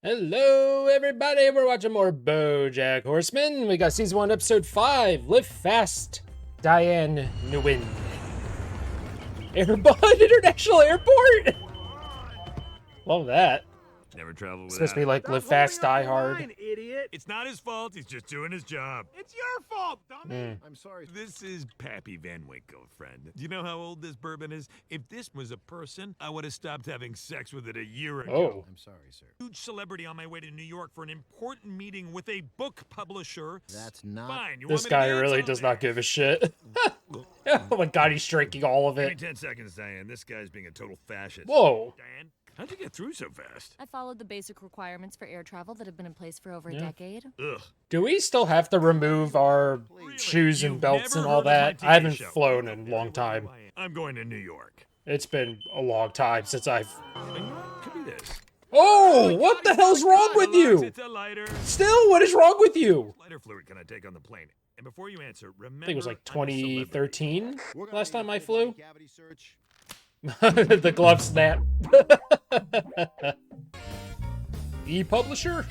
Hello, everybody. We're watching more BOJACK Horseman. We got season 1, episode 5. Live fast, Diane Nguyen. Airbud International Airport. Love that. Never travel without. It's supposed to be like Live Fast, Die Hard. Idiot. It's not his fault. He's just doing his job. It's your fault, dummy. I'm sorry. This is Pappy Van Winkle, friend. Do you know how old this bourbon is? If this was a person, I would have stopped having sex with it a year ago. Oh. I'm sorry, sir. Huge celebrity on my way to New York for an important meeting with a book publisher. That's not. Fine. You This want me to guy dance really on does there? not give a shit. Oh my god, he's drinking all of Give me it. 10 seconds, Diane. This guy's being a total fascist. Whoa. Diane, how'd you get through so fast? I followed the basic requirements for air travel that have been in place for over a Yeah. decade. Ugh. Do we still have to remove our shoes and You've belts never and all heard of my that? TV I haven't show. flown in a long time. I'm going to New York. It's been a long time since I've... Could be this. Oh, what the hell's wrong with you? It's a lighter. Still, what is wrong with you? Lighter fluid can I take on the plane? And before you answer, remember, I think it was like I'm a celebrity. 2013 We're gonna last need a time I full-body flew. cavity search. The glove snap. E-publisher?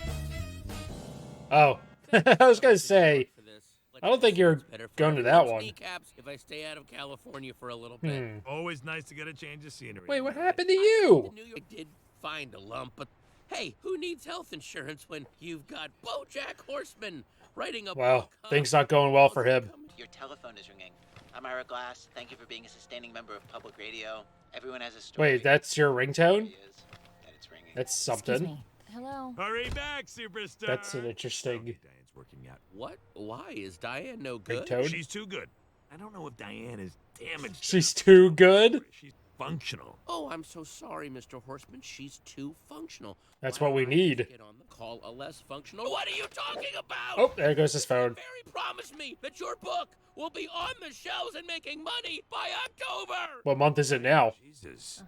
Oh, I was gonna say, I don't think you're going to that one. If I stay out of California for a little bit. Always nice to get a change of scenery. Wait, what happened to you? New York did find a lump, but hey, who needs health insurance when you've got BoJack Horseman writing a Well, book? Huh? things not going well for him. Your telephone is ringing. I'm Ira Glass. Thank you for being a sustaining member of public radio. Everyone has a story. Wait, that's your ringtone? It is, and it's ringing. That's Excuse something. me. Hello. Hurry back, superstar. That's an interesting Diane's working out. What? Why is Diane no good? ringtone. She's too good. I don't know if Diane is damaged. She's too good? She's functional. Oh, I'm so sorry, Mr. Horseman. She's too functional. That's Why what we don't I just need. Get on the call a less functional. What are you talking about? Oh, there goes his phone. Barry promised me that your book will be on the shelves and making money by October. What month is it now? Jesus.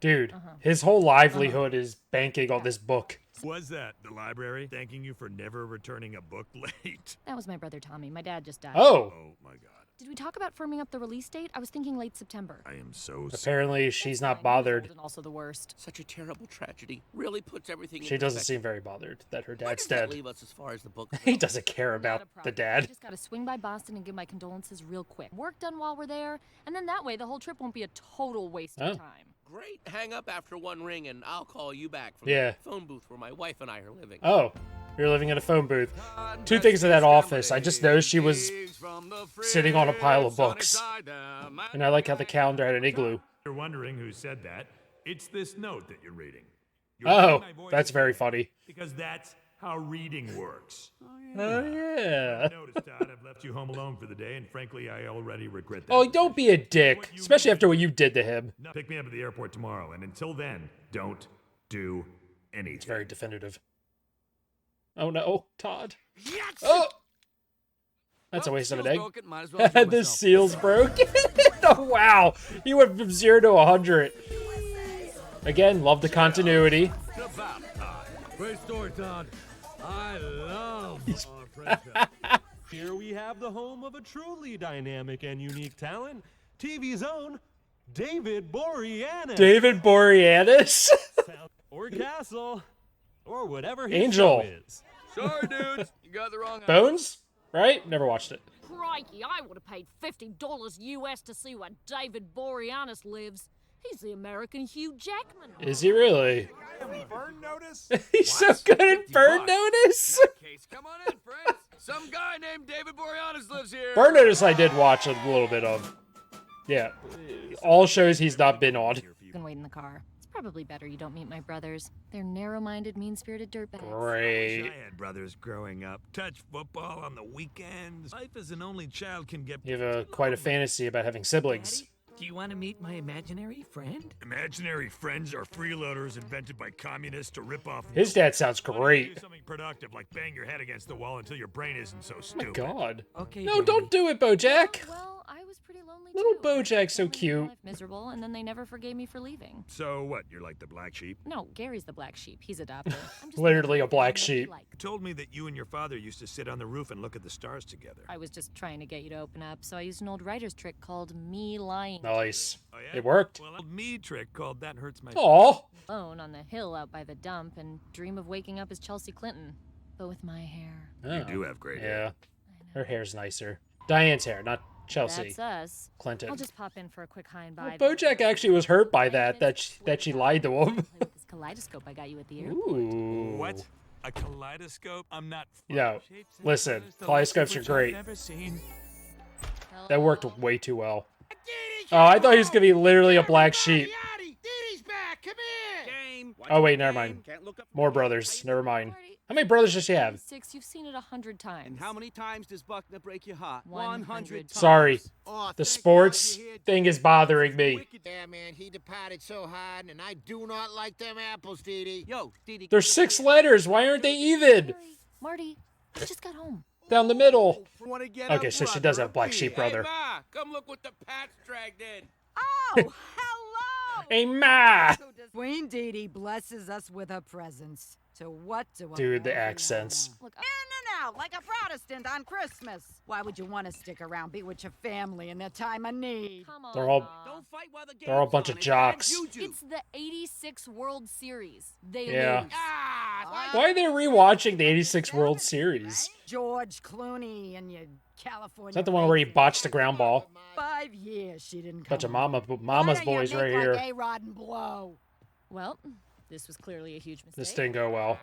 Dude, his whole livelihood is banking on this book. Was that the library thanking you for never returning a book late? That was my brother Tommy. My dad just died. Oh, Oh my god. Did we talk about firming up the release date? I was thinking late September. I am so sorry. apparently she's not Fine, bothered. cold And also the worst. Such a terrible tragedy. Really puts everything. She in doesn't perspective. seem very bothered that her Where dad's does that dead. leave us as far as the book? He doesn't care Not about a the problem. I dad. just gotta swing by Boston and give my condolences real quick. Work done while we're there, and then that way the whole trip won't be a total waste Oh. of time. Great. Hang up after one ring, and I'll call you back from Yeah. the phone booth where my wife and I are living. Oh, you're living in a phone booth. Two things in that office. I just know she was sitting on a pile of books. And I like how the calendar had an igloo. You're wondering who said that? It's this note that you're reading. You're Oh, hearing my voice that's very again, funny. Because that's how reading works. Oh, yeah. Notice, Todd, I've left you home alone for the day, and frankly, I already regret that. Oh, don't be a dick. Especially after what you did to him. No, pick me up at the airport tomorrow, and until then, don't do anything. It's very definitive. Oh no, Todd. Yes! Oh! That's a waste of an egg. The seal's broken. Oh, wow. He went from 0 to 100. Again, love the continuity. Great story, Todd. I love our friendship. Here we have the home of a truly dynamic and unique talent, TV's own David Boreanaz. David Boreanaz. Or Castle. Or whatever his Angel. show is. Sorry, dudes. You got the wrong Bones? Right? Never watched it. Crikey, I would have paid $50 US to see where David Boreanaz lives. He's the American Hugh Jackman. Is he really? burn notice. He's so good at Burn Notice. Case, come on in, friends. Some guy named David Boreanaz lives here. Burn Notice I did watch a little bit of. Yeah. All shows he's not been on. You can wait in the car. It's probably better you don't meet my brothers. They're narrow-minded, mean-spirited dirtbags. Great. I had brothers growing up. Touch football on the weekends. Life as an only child can get... You have quite a fantasy about having siblings. Do you want to meet my imaginary friend? Imaginary friends are freeloaders invented by communists to rip off... His dad sounds Why don't you great. do something productive, like bang your head against the wall until your brain isn't so Oh my stupid. god. Okay. No, Daddy. don't do it, BoJack. Well, I was pretty lonely Little too. BoJack's so They made my cute. life miserable, and then they never forgave me for leaving. So what, you're like the black sheep? No, Gary's the black sheep. He's adopted. I'm just Literally a everything black that he sheep. liked. Told me that you and your father used to sit on the roof and look at the stars together. I was just trying to get you to open up, so I used an old writer's trick called me lying. Nice. Oh, yeah? It worked. Well, a me trick called That Hurts My... Aw. Alone on the hill out by the dump and dream of waking up as Chelsea Clinton, but with my hair. You do have great hair. Yeah. Her hair's nicer. Diane's hair, not Chelsea. That's us. Clinton. I'll just pop in for a quick hi and bye. Well, BoJack actually was hurt by that she lied to him. Play with this kaleidoscope I got you at the airport. Ooh. What? A kaleidoscope? I'm not... Yo, listen, kaleidoscopes are great. That worked way too well. Oh, I thought he was gonna be literally a black sheep. Dee back. Come here. Game. Oh wait, never mind. More brothers. Never mind. How many brothers does she have? 6, you've seen it 100 times. And how many times does Buckner break your heart? 100 times. Sorry, Oh, the thank sports God you're here. thing is bothering me. Yeah, man, he departed so hard, and I do not like them apples, Dee Dee. Yo, Dee There's 6 letters. Why aren't they even? Marty, I just got home. Down the middle. wanna get Okay, a so she brother does have a black beer. sheep brother. Ah, Hey, Ma, come look what the Pats dragged in. Oh, hello! Hey, Ma! Queen Dee Dee blesses us with her presence. To what do Dude, the accents. Look, In and out like a Protestant on Christmas. Why would you want to stick around, be with your family in their time of need? come on. They're all- Ma. Don't fight while the They're all a game's bunch on. of It's jocks. bad juju. It's the 86 World Series. They Yeah. lose. Why are they rewatching the 86 World Series? George Clooney and your California. Is that the one where he botched the ground ball? 5 years she didn't come. Bunch of home. mama's Why don't boys you right make here. like A-Rod and blow? Well, this was clearly a huge mistake. This didn't go well.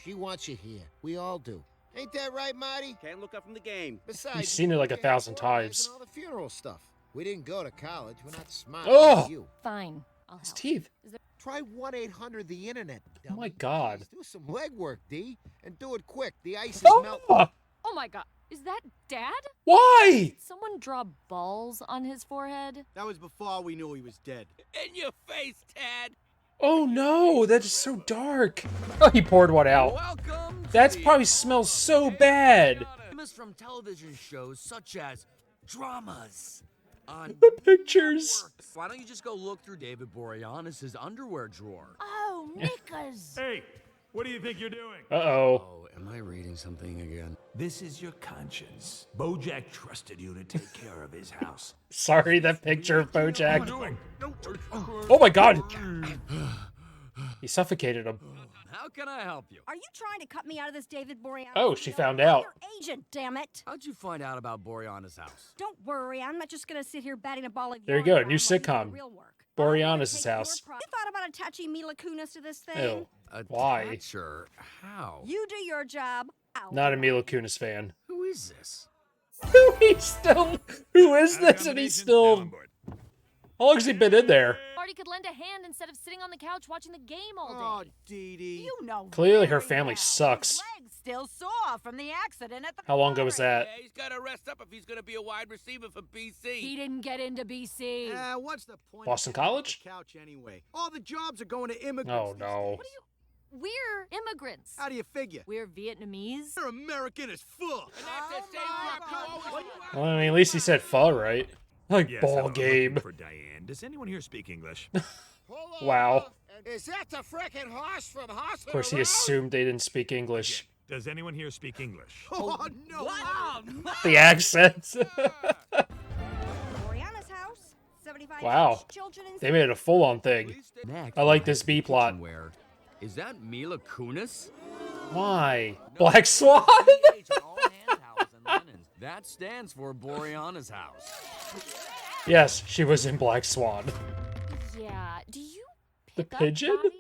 She wants you here. We all do. Ain't that right, Marty? Can't look up from the game. Besides, You've seen it like you 1,000 organizing times. all the funeral stuff. We didn't go to college. We're not smart Oh! like you. Fine. I'll His help. teeth. Try 1-800 the internet. Oh my dummy. God. Please do some legwork, D, and do it quick. The ice is melting. Oh! Oh my god. Is that Dad? Why? Did someone draw balls on his forehead? That was before we knew he was dead. In your face, Tad. Oh no, that is so dark. Oh, he poured one out. Welcome. That probably smells so bad. Famous from television shows such as Dramas on The pictures. Why don't you just go look through David Boreanaz's underwear drawer? Oh, knickers. Hey, what do you think you're doing? Uh-oh. Oh, am I reading something again? This is your conscience. BoJack trusted you to take care of his house. Sorry, that picture of BoJack. Doing? Oh my God. He suffocated him. How can I help you? Are you trying to cut me out of this David Boreanaz? Oh, she deal? found I'm out. your agent, damn it. How'd you find out about Boreanaz's house? Don't worry, I'm not just gonna sit here batting a ball of There you yarn go, around new while you do the sitcom. real work. Boreanaz's Take your house. You thought about attaching Mila Kunis to this thing? Ew. Why? Sure. How? You do your job. I'll Not a do Mila Kunis fan. Who is this? Who is this? And he's still. How long has he been in there? Marty could lend a hand instead of sitting on the couch watching the game all Oh, day. Dee Dee. You know Clearly her very family well. sucks. His leg's still sore from the accident at the How long ago was that? Yeah, he's got to rest up if he's going to be a wide receiver for BC. He didn't get into BC. What's the point? Boston of sitting on College? the couch anyway. All the jobs are going to immigrants. Oh these no. days. We're immigrants. How do you figure? We're Vietnamese. You're American as fuck. And that's the same crap you always do. Well, I mean, at least he said pho, right? Like Yes, ball I'm looking game. for Diane. Does anyone here speak English? Wow. Is that the frickin' horse from Hospital Of course, he Road? assumed they didn't speak English. Does anyone here speak English? Oh, no. The accents. Boreanaz's house. 75 Wow. children in They made it a full-on thing. Next, I like this B plot. Where is that Mila Kunis? Why? Black Swan? That stands for Boreanaz's house. Yes, she was in Black Swan. Yeah. Do you The pick up pigeon? bodies?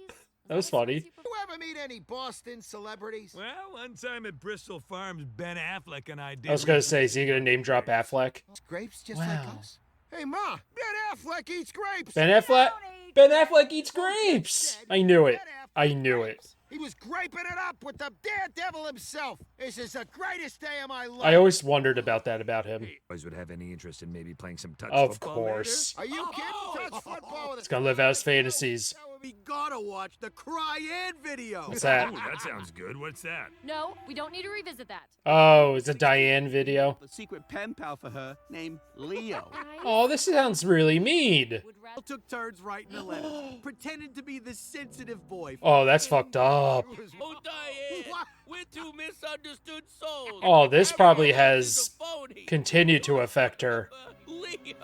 That was funny. You ever meet any Boston celebrities? Well, one time at Bristol Farms, Ben Affleck and I did. I was gonna say, is he gonna name drop Affleck? Grapes just like Wow. us? Hey, Ma, Ben Affleck eats grapes. Ben Affleck? Ben Affleck eats grapes! I knew it. I knew it. He was graping it up with the daredevil himself. This is the greatest day of my life. I always wondered about that about him. Boys would have any interest in maybe playing some touch Of football course. Are you kidding? Touch football with He's gonna live out his fantasies. That would We gotta watch the Cry-In video. What's that? Ooh, that sounds good. What's that? No, we don't need to revisit that. Oh, it's a Diane video. A secret pen pal for her named Leo. Oh, this sounds really mean. Took turns writing the letters, pretending to be the sensitive boy. Oh, that's fucked up. Oh, Diane, we're two misunderstood souls. Oh, this probably Everyone has is a phony. continued to affect her. Leo.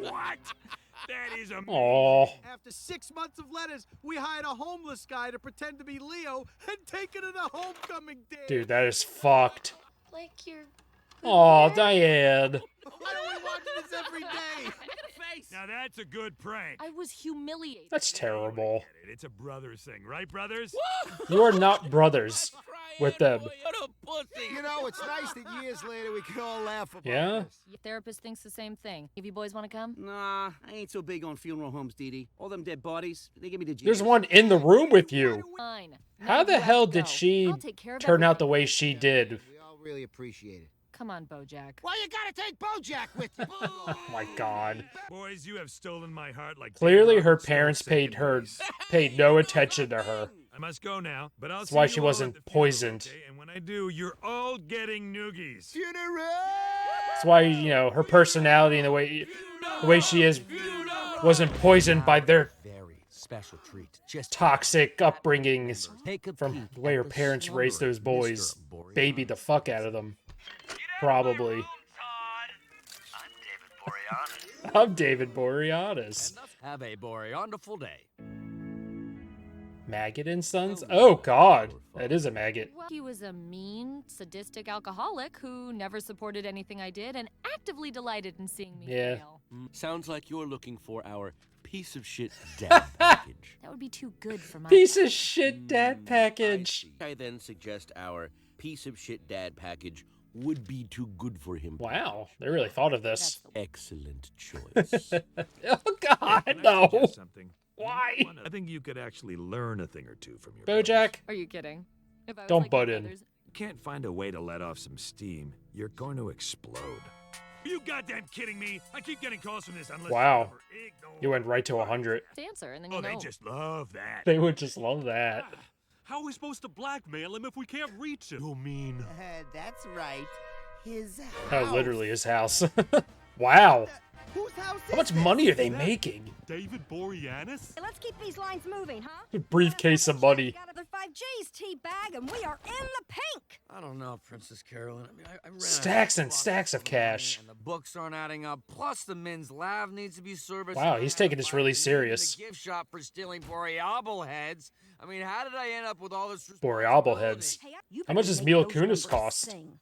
What? That is amazing. Oh, After 6 months of letters, we hired a homeless guy to pretend to be Leo and take it to the homecoming day. dude, that is fucked. Like you're... Oh, Diane. Why don't we watch this every day? Now that's a good prank. I was humiliated. That's terrible. It's a brothers thing, right, brothers? You are not brothers with them. What a pussy. You know, it's nice that years later we can all laugh about Yeah? this. Your therapist thinks the same thing. If you boys want to come? Nah, I ain't so big on funeral homes, Dee Dee. All them dead bodies, they give me the There's jitters. one in the room with you. Fine. How Now the you have hell to did go. she I'll take care of turn out the everything. way she did? We all really appreciate it. Come on, BoJack. Why you gotta take BoJack with you? Oh my god. Boys, you have stolen my heart like Clearly David her stole parents second base. paid no attention to her. I must go now, but I'll That's see why you she all wasn't at the funeral, poisoned. okay? And when I do, you're all getting noogies. Funeral! That's why, you know, her personality and the way she is wasn't poisoned by their Very special treat. Just toxic upbringings take a from peek the way her at the parents raised those slumbering boys. Mr. Borealis. Babied the fuck out of them. Probably. I'm David Boreanaz. Have a wonderful day. Maggot and Sons? Oh god, that is a maggot. Well, he was a mean, sadistic alcoholic who never supported anything I did and actively delighted in seeing me Yeah. fail. Sounds like you're looking for our piece of shit dad package. That would be too good for my... Piece of shit dad package. I then suggest our piece of shit dad package would be too good for him. Wow, they really thought of this. Excellent choice. Oh god, Can I no. suggest something? Why? I think you could actually learn a thing or two from your BoJack, Are you kidding? If I was Don't like my butt in. brothers- You can't find a way to let off some steam, you're going to explode. Are you goddamn kidding me? I keep getting calls from this unless Wow. you ignore. you went right to 100. Answer, and then you Oh, know. they just love that. They would just love that. How are we supposed to blackmail him if we can't reach him? You mean? That's right. His Oh, literally his house. Wow. Whose house How much money are they making? David Boreanaz? Let's keep these lines moving, huh? A briefcase of money. Got another 5 G's, T-bag, and we are in the pink. I don't know, Princess Carolyn. I mean, I ran Stacks and stacks of cash. and the books aren't adding up. Plus, the men's lab needs to be serviced. Wow, and he's I taking had this to really buy serious. The gift shop for stealing Boreable heads. I mean, how did I end up with all this? Boreable heads. Hey, you How much better does make Mila those Kunis numbers cost? sing.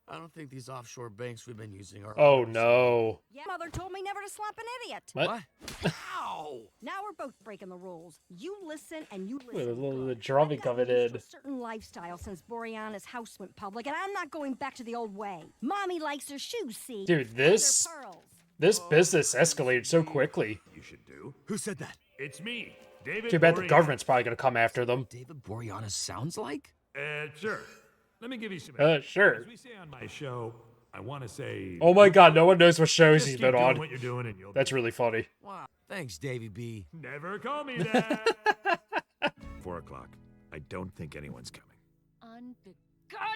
I don't think these offshore banks we've been using are. Oh no. Yeah, Mother told me never to slap an idiot. What? Ow! Now we're both breaking the rules. You listen and you Wait, listen. the good. drumming I've gotten coming used to in. a certain lifestyle since Boreanaz's house went public, and I'm not going back to the old way. Mommy likes her shoes, see? Dude, And this her pearls. this business escalated so quickly. You should do. Who said that? It's me, David. Too bad the Boreanaz. government's probably gonna come after them. David Boreanaz sounds like? Sure. Let me give you some. Sure. As we say on my show, I want to say. Oh my god, no one knows what shows just he's keep been doing on. what you're doing, and you'll. That's really funny. Wow. Thanks, Davy B. Never call me that. 4 o'clock. I don't think anyone's coming.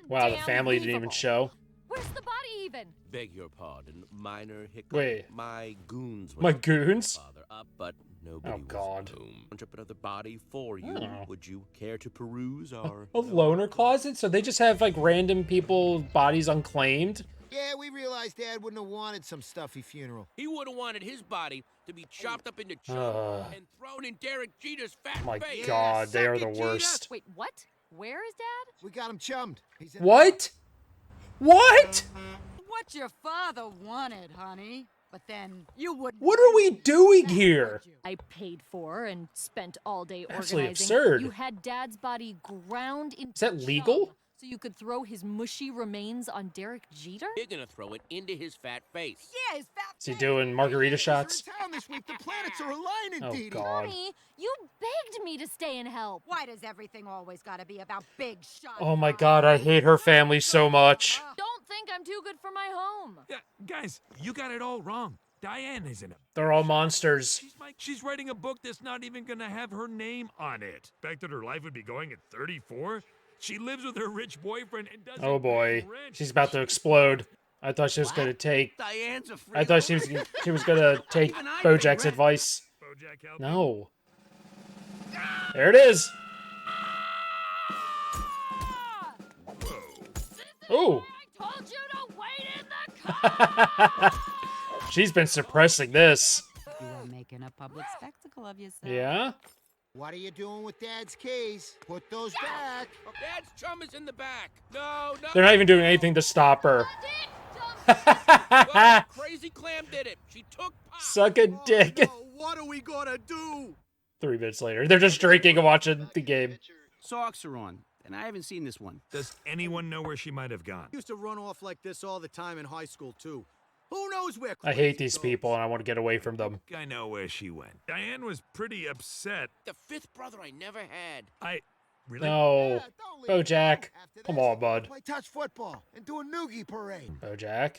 Wow, the family didn't even show. Where's the body even? Beg your pardon, minor hiccup. Wait. My goons. My went to pick goons? my father up, but nobody Oh, was God. home. Punch up another body for you. Oh. Would you care to peruse our? A loner closet? So they just have like random people bodies unclaimed? Yeah, we realized Dad wouldn't have wanted some stuffy funeral. He would have wanted his body to be chopped up into chunks and thrown in Derek Jeter's fat My face. god, they are the suck it, Gina. worst. Wait, what? Where is Dad? We got him chummed. He's in What? What? What your father wanted, honey. But then you wouldn't. What are we doing here? I paid for and spent all day Absolutely organizing. absurd. You had Dad's body ground into Is that legal? chum so you could throw his mushy remains on Derek Jeter? You're gonna throw it into his fat face. Yeah, his fat. Is he doing margarita shots? town this week. The planets are aligning, Oh Dee Dee. god. Honey, you begged me to stay and help. Why does everything always gotta be about big shots? Oh my god, I hate her family so much. Don't think I'm too good for my home. Yeah, guys, you got it all wrong. Diane isn't a... They're all monsters. She's writing a book that's not even gonna have her name on it. Expected her life would be going at 34? She lives with her rich boyfriend and doesn't Oh boy, pay rent. she's about to explode. I thought she was gonna take. Diane's a I thought she was gonna take BoJack's advice. BoJack help No. There it is. Ooh. I told you to wait in the car! She's been suppressing this. You are making a public spectacle of yourself. Yeah? What are you doing with Dad's keys? Put those back. Dad's chum is in the back. No, no. They're not even doing anything to stop her. Well, Crazy Clam did it. She took Pop. Suck a dick. No, what are we gonna do? 3 minutes later. They're just drinking and watching the game. Socks are on, and I haven't seen this one. Does anyone know where she might have gone? Used to run off like this all the time in high school too. Who knows where? I hate these people and I want to get away from them. I know where she went. Diane was pretty upset. The fifth brother I never had. Really? No. BoJack. Come on, bud. Play touch football and do a noogie parade. BoJack.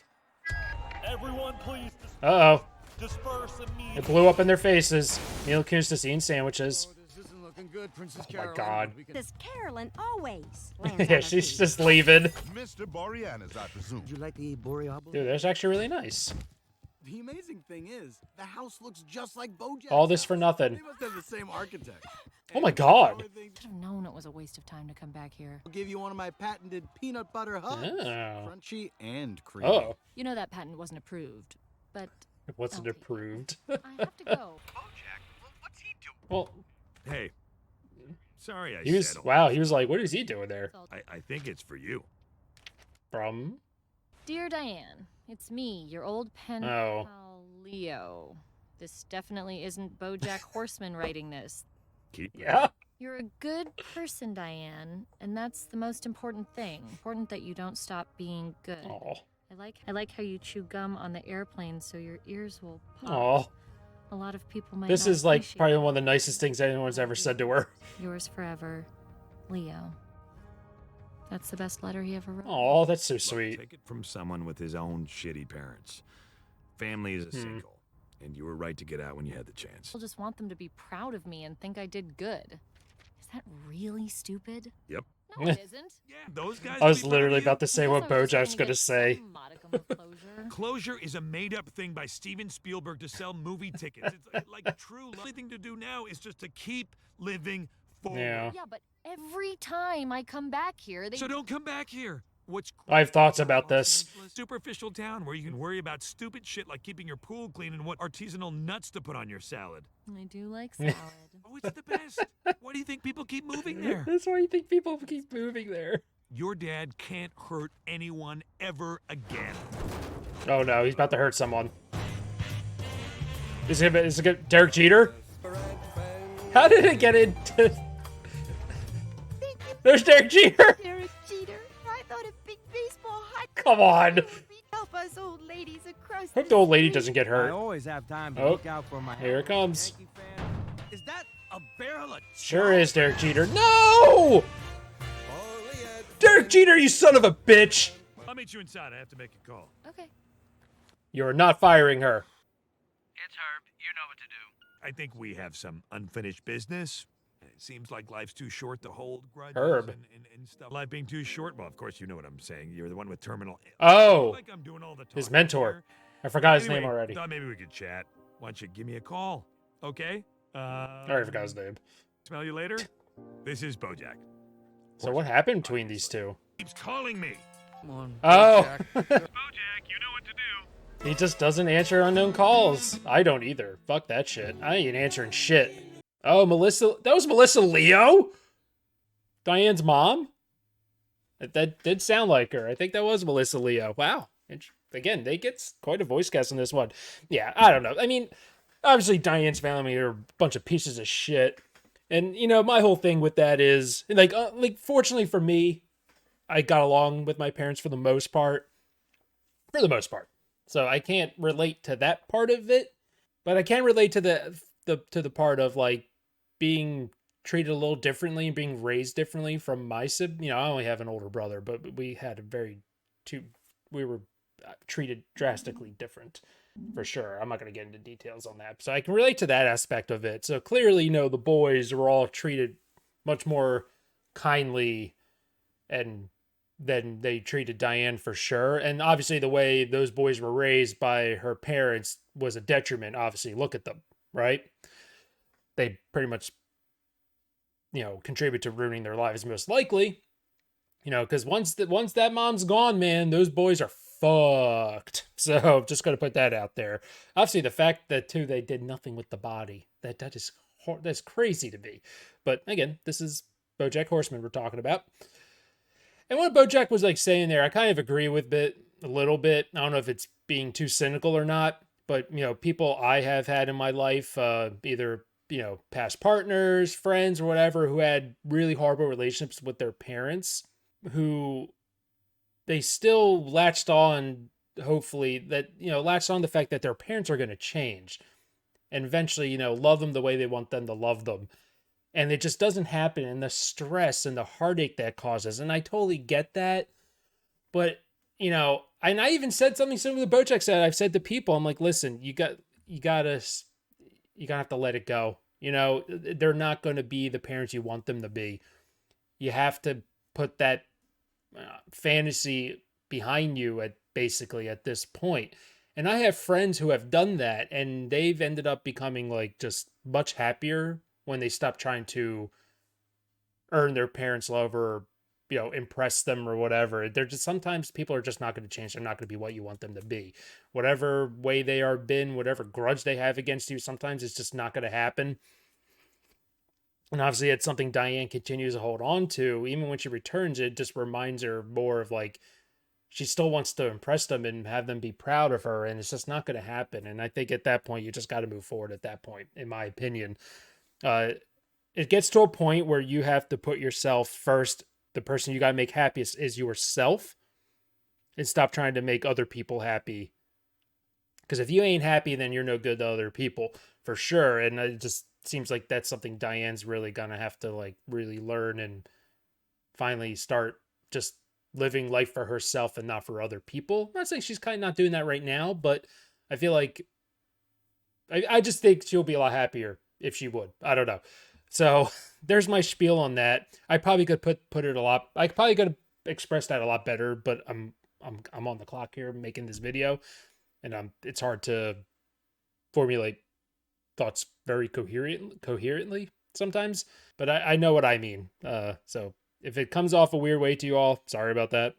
Everyone, please Uh-oh. disperse immediately. It blew up in their faces. Neil Kunstestein sandwiches. This isn't looking good, Princess Oh my Caroline. god. This Carolyn always lands on Yeah, her she's feet. just leaving. Mr. Boreanaz, I presume. Would you like to eat Boreal? Dude, that's actually really nice. The amazing thing is, the house looks just like BoJack's All this house. for nothing. They must have the same architect. Oh my god. Should have known it was a waste of time to come back here. I'll give you one of my patented peanut butter hugs. Oh. Crunchy and creamy. Oh. You know that patent wasn't approved, but It wasn't approved. I have to go. What's he doing? Well, Hey. Sorry I he was, said wow, he was like, what is he doing there? I think it's for you. From? Dear Diane, it's me, your old pen Oh. pal Leo. This definitely isn't BoJack Horseman writing this. Yeah? You're a good person, Diane, and that's the most important thing. Important that you don't stop being good. Aw. I like how you chew gum on the airplane so your ears will pop. Aw. A lot of people might This not is like appreciate probably one of the nicest things anyone's ever said to her. Yours forever, Leo. That's the best letter he ever wrote. Oh, that's so Look, sweet. take it from someone with his own shitty parents. Family is a single, and you were right to get out when you had the chance. I just want them to be proud of me and think I did good. Is that really stupid? Yep. No, it isn't. Yeah, those guys. I was will be proud literally of you. about to say what BoJack's gonna say. Some modicum of closure. Closure is a made-up thing by Steven Spielberg to sell movie tickets. It's like true. The only thing to do now is just to keep living forward. Yeah. Yeah, but every time I come back here, they... So don't come back here. What's I have thoughts about this. superficial town where you can worry about stupid shit like keeping your pool clean and what artisanal nuts to put on your salad. I do like salad. Oh, it's the best. Why do you think people keep moving there? That's why you think people keep moving there. Your dad can't hurt anyone ever again. Oh no, he's about to hurt someone. Is it good? Derek Jeter? How did it get into... There's Derek Jeter! Derek Jeter. I thought a big baseball hot Come on! help us old ladies across Hope the old lady doesn't get I hurt. always have time to Oh, look out for my here it comes. Yankee fan. Is that a barrel of Sure is Derek Jeter. No! Derek Jeter, you son of a bitch! I'll meet you inside. I have to make a call. Okay. You are not firing her. It's Herb. You know what to do. I think we have some unfinished business. It seems like life's too short to hold grudges Herb. and stuff. Life being too short. Well, of course, you know what I'm saying. You're the one with terminal. Oh, Like I'm doing all the his talking mentor. here. I forgot his Anyway, name already. Thought maybe we could chat. Why don't you give me a call? Okay. I already forgot his name. Smell you later. This is BoJack. So what happened between these two? Keeps calling me. Come on. Oh! BoJack, you know what to do. He just doesn't answer unknown calls. I don't either. Fuck that shit. I ain't answering shit. Oh, Melissa. That was Melissa Leo? Diane's mom? That did sound like her. I think that was Melissa Leo. Wow. Again, they get quite a voice cast on this one. Yeah, I don't know. I mean, obviously Diane's family are a bunch of pieces of shit. And, you know, my whole thing with that is, like fortunately for me, I got along with my parents for the most part. For the most part. So I can't relate to that part of it, but I can relate to the part of like being treated a little differently and being raised differently from my sibling. You know, I only have an older brother, but we had we were treated drastically different. for sure. I'm not going to get into details on that. So I can relate to that aspect of it. So clearly, the boys were all treated much more kindly and than they treated Diane for sure. And obviously the way those boys were raised by her parents was a detriment. Obviously, look at them, right? They pretty much, contribute to ruining their lives most likely. Because once that mom's gone, man, those boys are fucked. So just gonna put that out there. Obviously, the fact that too they did nothing with the body, that's crazy to me. But again, this is BoJack Horseman we're talking about. And what BoJack was like saying there, I kind of agree with it a little bit. I don't know if it's being too cynical or not, but people I have had in my life, either past partners, friends, or whatever, who had really horrible relationships with their parents, who they still latched on, hopefully, latched on the fact that their parents are going to change and eventually, love them the way they want them to love them. And it just doesn't happen, and the stress and the heartache that causes. And I totally get that. But, and I even said something similar to BoJack said. I've said to people, I'm like, listen, you gotta have to let it go. They're not going to be the parents you want them to be. You have to put that fantasy behind you at this point. And I have friends who have done that, and they've ended up becoming like just much happier when they stop trying to earn their parents' love or, impress them or whatever. They're just, sometimes people are just not going to change. They're not going to be what you want them to be. Whatever way they are been, whatever grudge they have against you, sometimes it's just not going to happen. And obviously it's something Diane continues to hold on to. Even when she returns, it just reminds her more of like, she still wants to impress them and have them be proud of her. And it's just not going to happen. And I think at that point, you just got to move forward at that point, in my opinion. It gets to a point where you have to put yourself first. The person you got to make happiest is yourself, and stop trying to make other people happy. Because if you ain't happy, then you're no good to other people for sure. And it just seems like that's something Diane's really gonna have to like really learn and finally start just living life for herself and not for other people. I'm not saying she's kind of not doing that right now, but I feel like I just think she'll be a lot happier if she would. I don't know. So there's my spiel on that. I probably could put it a lot. I probably could have expressed that a lot better, but I'm on the clock here making this video, and it's hard to formulate thoughts very coherently sometimes. But I know what I mean. So if it comes off a weird way to you all, sorry about that.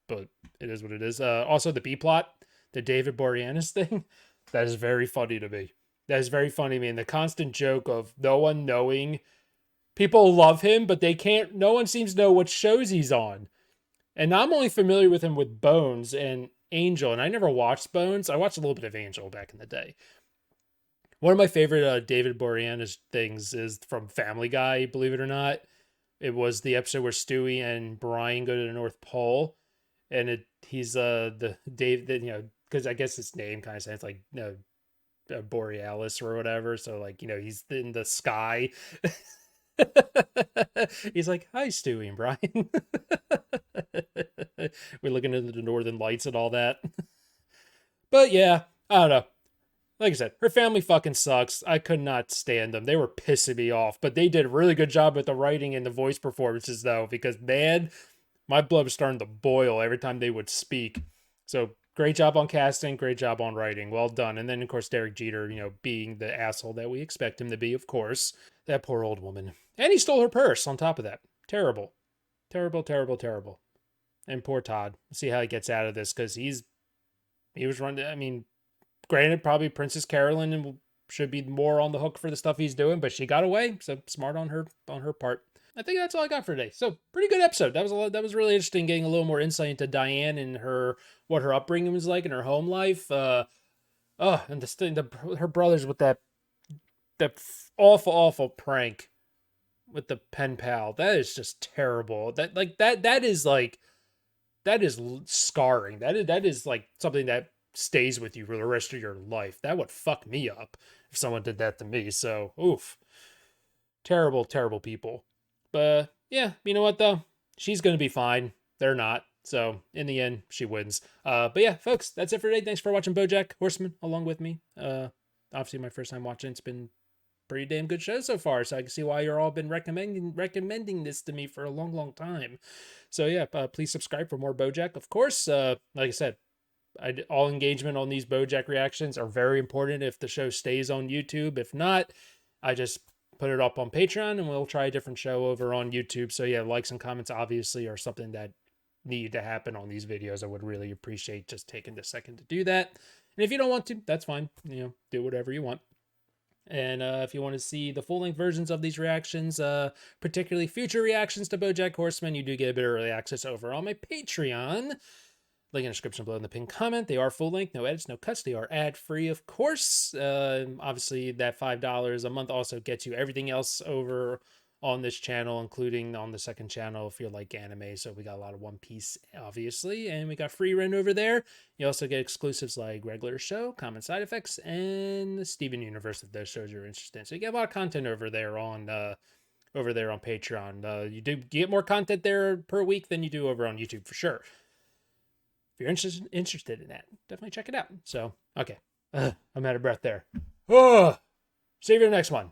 But it is what it is. Also, the B plot, the David Boreanaz thing, that is very funny to me. That is very funny to me. And the constant joke of no one knowing. People love him, but no one seems to know what shows he's on. And I'm only familiar with him with Bones and Angel, and I never watched Bones. I watched a little bit of Angel back in the day. One of my favorite David Boreanaz things is from Family Guy, believe it or not. It was the episode where Stewie and Brian go to the North Pole, and he's the Dave, because I guess his name kind of sounds like Borealis or whatever. So like he's in the sky. He's like, hi, Stewie and Brian. We're looking into the northern lights and all that. But yeah, I don't know. Like I said, her family fucking sucks. I could not stand them. They were pissing me off. But they did a really good job with the writing and the voice performances, though, because, man, my blood was starting to boil every time they would speak. So, great job on casting. Great job on writing. Well done. And then, of course, Derek Jeter, being the asshole that we expect him to be, of course. That poor old woman. And he stole her purse on top of that. Terrible. Terrible, terrible, terrible. And poor Todd. We'll see how he gets out of this, because he was running, granted, probably Princess Carolyn should be more on the hook for the stuff he's doing, but she got away, so smart on her part. I think that's all I got for today. So pretty good episode. That was really interesting, getting a little more insight into Diane and what her upbringing was like in her home life. And her brothers with that awful prank with the pen pal. That is just terrible. That is scarring. That is like something that stays with you for the rest of your life. That would fuck me up if someone did that to me. So, oof. Terrible, terrible people. But, yeah, you know what, though? She's going to be fine. They're not. So in the end, she wins. But yeah, folks, that's it for today. Thanks for watching BoJack Horseman along with me. Obviously my first time watching. It's been pretty damn good show so far, so I can see why you're all been recommending this to me for a long time. So yeah, please subscribe for more BoJack. Of course, like I said, all engagement on these BoJack reactions are very important if the show stays on YouTube. If not, I just put it up on Patreon and we'll try a different show over on YouTube. So yeah, likes and comments obviously are something that need to happen on these videos. I would really appreciate just taking the second to do that. And if you don't want to, that's fine. Do whatever you want. And if you want to see the full-length versions of these reactions, particularly future reactions to BoJack Horseman, you do get a bit of early access over on my Patreon. Link in the description below in the pinned comment. They are full-length, no edits, no cuts. They are ad-free, of course. Obviously, that $5 a month also gets you everything else over on this channel, including on the second channel if you like anime. So we got a lot of One Piece, obviously, and we got free rent over there. You also get exclusives like regular show, common side effects, and the Steven Universe if those shows you're interested in. So you get a lot of content over there on Patreon. You do get more content there per week than you do over on YouTube for sure. If you're interested in that, definitely check it out. So okay, I'm out of breath there. Oh, see you in the next one.